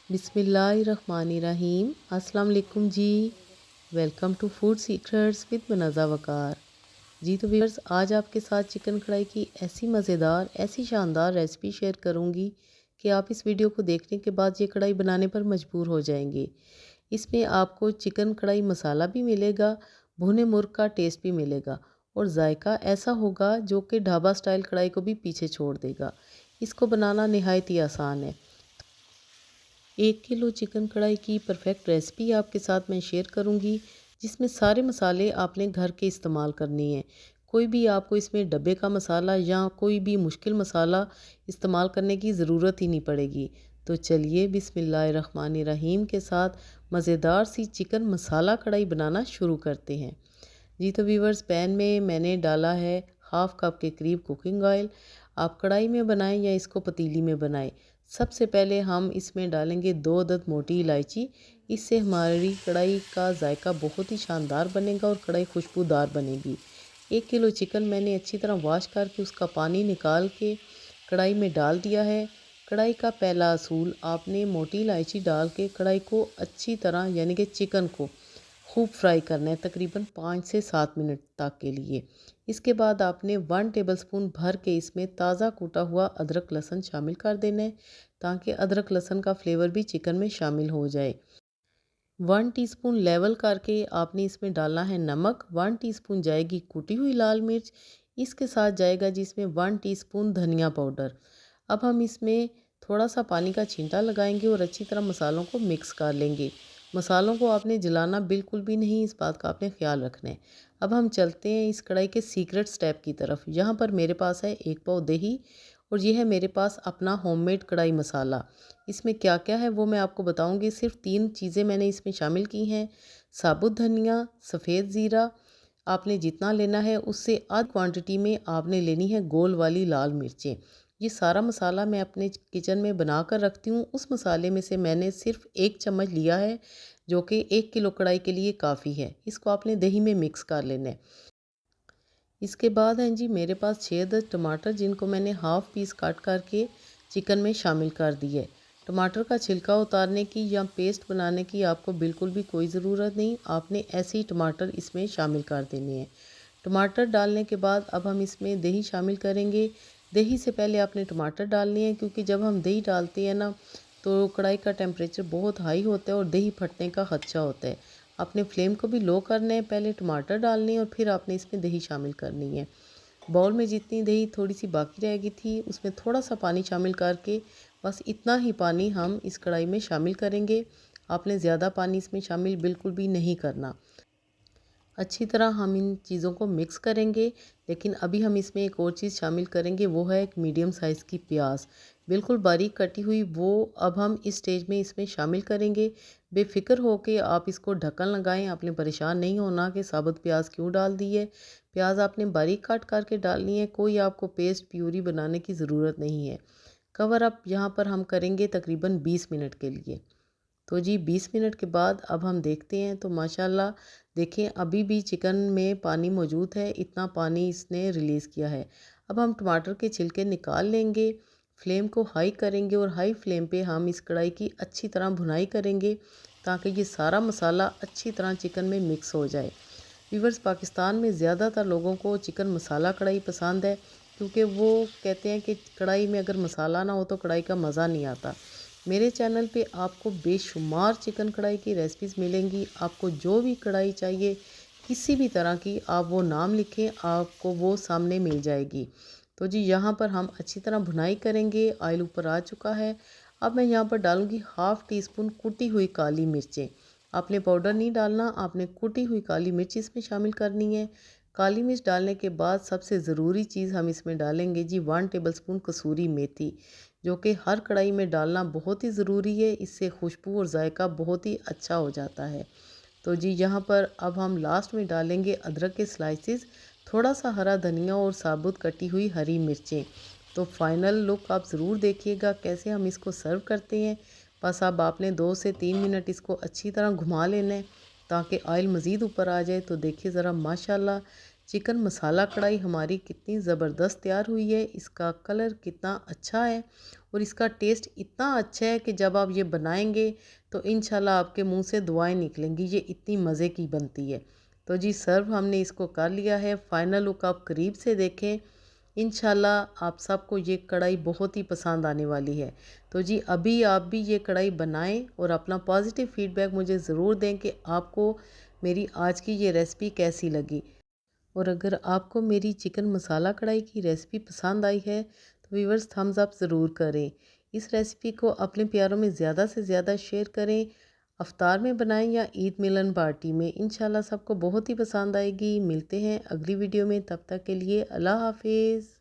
बिस्मिल्लाहिर्रहमानिर्रहीम। अस्सलाम वालेकुम जी। Welcome to food secrets with Munaza Waqar. जी तो व्यूअर्स, आज आपके साथ चिकन कढ़ाई की ऐसी मज़ेदार, ऐसी शानदार रेसिपी शेयर करूंगी कि आप इस वीडियो को देखने के बाद ये कढ़ाई बनाने पर मजबूर हो जाएंगे। इसमें आपको चिकन कढ़ाई मसाला भी मिलेगा, भुने मुर्ग का टेस्ट भी मिलेगा और जायका ऐसा होगा जो कि ढाबा स्टाइल कढ़ाई को भी पीछे छोड़ देगा। इसको बनाना नहायत ही आसान है। 1 किलो चिकन कढ़ाई की परफेक्ट रेसिपी आपके साथ मैं शेयर करूंगी, जिसमें सारे मसाले आपने घर के इस्तेमाल करने हैं। कोई भी आपको इसमें डब्बे का मसाला या कोई भी मुश्किल मसाला इस्तेमाल करने की ज़रूरत ही नहीं पड़ेगी। तो चलिए बिस्मिल्लाहिर्रहमानिर्रहीम के साथ मज़ेदार सी चिकन मसाला कढ़ाई बनाना शुरू करते हैं। जी तो व्यूवर्स, पैन में मैंने डाला है हाफ़ कप के करीब कुकिंग ऑयल। आप कढ़ाई में बनाएं या इसको पतीली में बनाएं। सबसे पहले हम इसमें डालेंगे 2 अदद मोटी इलायची। इससे हमारी कढ़ाई का जायका बहुत ही शानदार बनेगा और कढ़ाई खुशबूदार बनेगी। 1 किलो चिकन मैंने अच्छी तरह वॉश करके उसका पानी निकाल के कढ़ाई में डाल दिया है। कढ़ाई का पहला असूल, आपने मोटी इलायची डाल के कढ़ाई को अच्छी तरह यानी कि चिकन को खूब फ्राई करना है, तकरीबन 5 से 7 मिनट तक के लिए। इसके बाद आपने 1 टेबलस्पून भर के इसमें ताज़ा कूटा हुआ अदरक लहसुन शामिल कर देना है, ताकि अदरक लहसुन का फ्लेवर भी चिकन में शामिल हो जाए। 1 टीस्पून लेवल करके आपने इसमें डालना है नमक। 1 टीस्पून जाएगी कुटी हुई लाल मिर्च। इसके साथ जाएगा जिसमें 1 टीस्पून धनिया पाउडर। अब हम इसमें थोड़ा सा पानी का छींटा लगाएंगे और अच्छी तरह मसालों को मिक्स कर लेंगे। मसालों को आपने जलाना बिल्कुल भी नहीं, इस बात का आपने ख्याल रखना है। अब हम चलते हैं इस कढ़ाई के सीक्रेट स्टेप की तरफ। यहाँ पर मेरे पास है 1 पाव दही और ये है मेरे पास अपना होममेड कढ़ाई मसाला। इसमें क्या क्या है वो मैं आपको बताऊंगी। सिर्फ 3 चीज़ें मैंने इसमें शामिल की हैं। साबुत धनिया, सफ़ेद ज़ीरा, आपने जितना लेना है उससे आध क्वांटिटी में आपने लेनी है गोल वाली लाल मिर्चें। ये सारा मसाला मैं अपने किचन में बना कर रखती हूँ। उस मसाले में से मैंने सिर्फ 1 चम्मच लिया है, जो कि 1 किलो कढ़ाई के लिए काफ़ी है। इसको आपने दही में मिक्स कर लेना है। इसके बाद हैं जी मेरे पास 6 अदद टमाटर, जिनको मैंने हाफ़ पीस काट करके चिकन में शामिल कर दिए। टमाटर का छिलका उतारने की या पेस्ट बनाने की आपको बिल्कुल भी कोई ज़रूरत नहीं, आपने ऐसे ही टमाटर इसमें शामिल कर देने हैं। टमाटर डालने के बाद अब हम इसमें दही शामिल करेंगे। दही से पहले आपने टमाटर डालने हैं, क्योंकि जब हम दही डालते हैं ना तो कढ़ाई का टेम्परेचर बहुत हाई होता है और दही फटने का खदशा होता है। आपने फ्लेम को भी लो करना है, पहले टमाटर डालने हैं और फिर आपने इसमें दही शामिल करनी है। बाउल में जितनी दही थोड़ी सी बाकी रह गई थी उसमें थोड़ा सा पानी शामिल करके बस इतना ही पानी हम इस कढ़ाई में शामिल करेंगे। आपने ज़्यादा पानी इसमें शामिल बिल्कुल भी नहीं करना। अच्छी तरह हम इन चीज़ों को मिक्स करेंगे। लेकिन अभी हम इसमें एक और चीज़ शामिल करेंगे, वो है एक मीडियम साइज़ की प्याज, बिल्कुल बारीक कटी हुई। वो अब हम इस स्टेज में इसमें शामिल करेंगे। बेफिक्र हो के आप इसको ढक्कन लगाएं, आपने परेशान नहीं होना कि साबुत प्याज क्यों डाल दी है। प्याज आपने बारीक काट करके डालनी है, कोई आपको पेस्ट प्यूरी बनाने की ज़रूरत नहीं है। कवर अप यहाँ पर हम करेंगे तकरीबन 20 मिनट के लिए। तो जी 20 मिनट के बाद अब हम देखते हैं तो माशाल्लाह देखें अभी भी चिकन में पानी मौजूद है, इतना पानी इसने रिलीज़ किया है। अब हम टमाटर के छिलके निकाल लेंगे, फ्लेम को हाई करेंगे और हाई फ्लेम पे हम इस कढ़ाई की अच्छी तरह भुनाई करेंगे, ताकि ये सारा मसाला अच्छी तरह चिकन में मिक्स हो जाए। व्यूअर्स, पाकिस्तान में ज़्यादातर लोगों को चिकन मसाला कढ़ाई पसंद है, क्योंकि वो कहते हैं कि कढ़ाई में अगर मसाला ना हो तो कढ़ाई का मज़ा नहीं आता। मेरे चैनल पे आपको बेशुमार चिकन कढ़ाई की रेसिपीज़ मिलेंगी। आपको जो भी कढ़ाई चाहिए किसी भी तरह की, आप वो नाम लिखें, आपको वो सामने मिल जाएगी। तो जी यहाँ पर हम अच्छी तरह भुनाई करेंगे। ऑयल ऊपर आ चुका है। अब मैं यहाँ पर डालूँगी हाफ़ टी स्पून कुटी हुई काली मिर्चें। आपने पाउडर नहीं डालना, आपने कुटी हुई काली मिर्च इसमें शामिल करनी है। काली मिर्च डालने के बाद सबसे ज़रूरी चीज़ हम इसमें डालेंगे जी 1 टेबलस्पून कसूरी मेथी, जो कि हर कढ़ाई में डालना बहुत ही ज़रूरी है। इससे खुशबू और जायका बहुत ही अच्छा हो जाता है। तो जी यहाँ पर अब हम लास्ट में डालेंगे अदरक के स्लाइसेस, थोड़ा सा हरा धनिया और साबुत कटी हुई हरी मिर्चें। तो फाइनल लुक आप ज़रूर देखिएगा कैसे हम इसको सर्व करते हैं। बस अब आपने 2 से 3 मिनट इसको अच्छी तरह घुमा लेना है, ताकि ऑयल मज़ीद ऊपर आ जाए। तो देखिए ज़रा माशाल्लाह चिकन मसाला कढ़ाई हमारी कितनी ज़बरदस्त तैयार हुई है, इसका कलर कितना अच्छा है और इसका टेस्ट इतना अच्छा है कि जब आप ये बनाएंगे तो इंशाल्लाह आपके मुंह से दुआएं निकलेंगी, ये इतनी मज़े की बनती है। तो जी सर्व हमने इसको कर लिया है। फाइनल लुक आप करीब से देखें, इंशाल्लाह आप सबको ये कढ़ाई बहुत ही पसंद आने वाली है। तो जी अभी आप भी ये कढ़ाई बनाएं और अपना पॉजिटिव फीडबैक मुझे ज़रूर दें कि आपको मेरी आज की ये रेसिपी कैसी लगी। और अगर आपको मेरी चिकन मसाला कढ़ाई की रेसिपी पसंद आई है तो व्यूअर्स थम्स अप ज़रूर करें। इस रेसिपी को अपने प्यारों में ज़्यादा से ज़्यादा शेयर करें। अफ्तार में बनाएं या ईद मिलन पार्टी में, इंशाल्लाह सबको बहुत ही पसंद आएगी। मिलते हैं अगली वीडियो में, तब तक के लिए अल्लाह हाफिज़।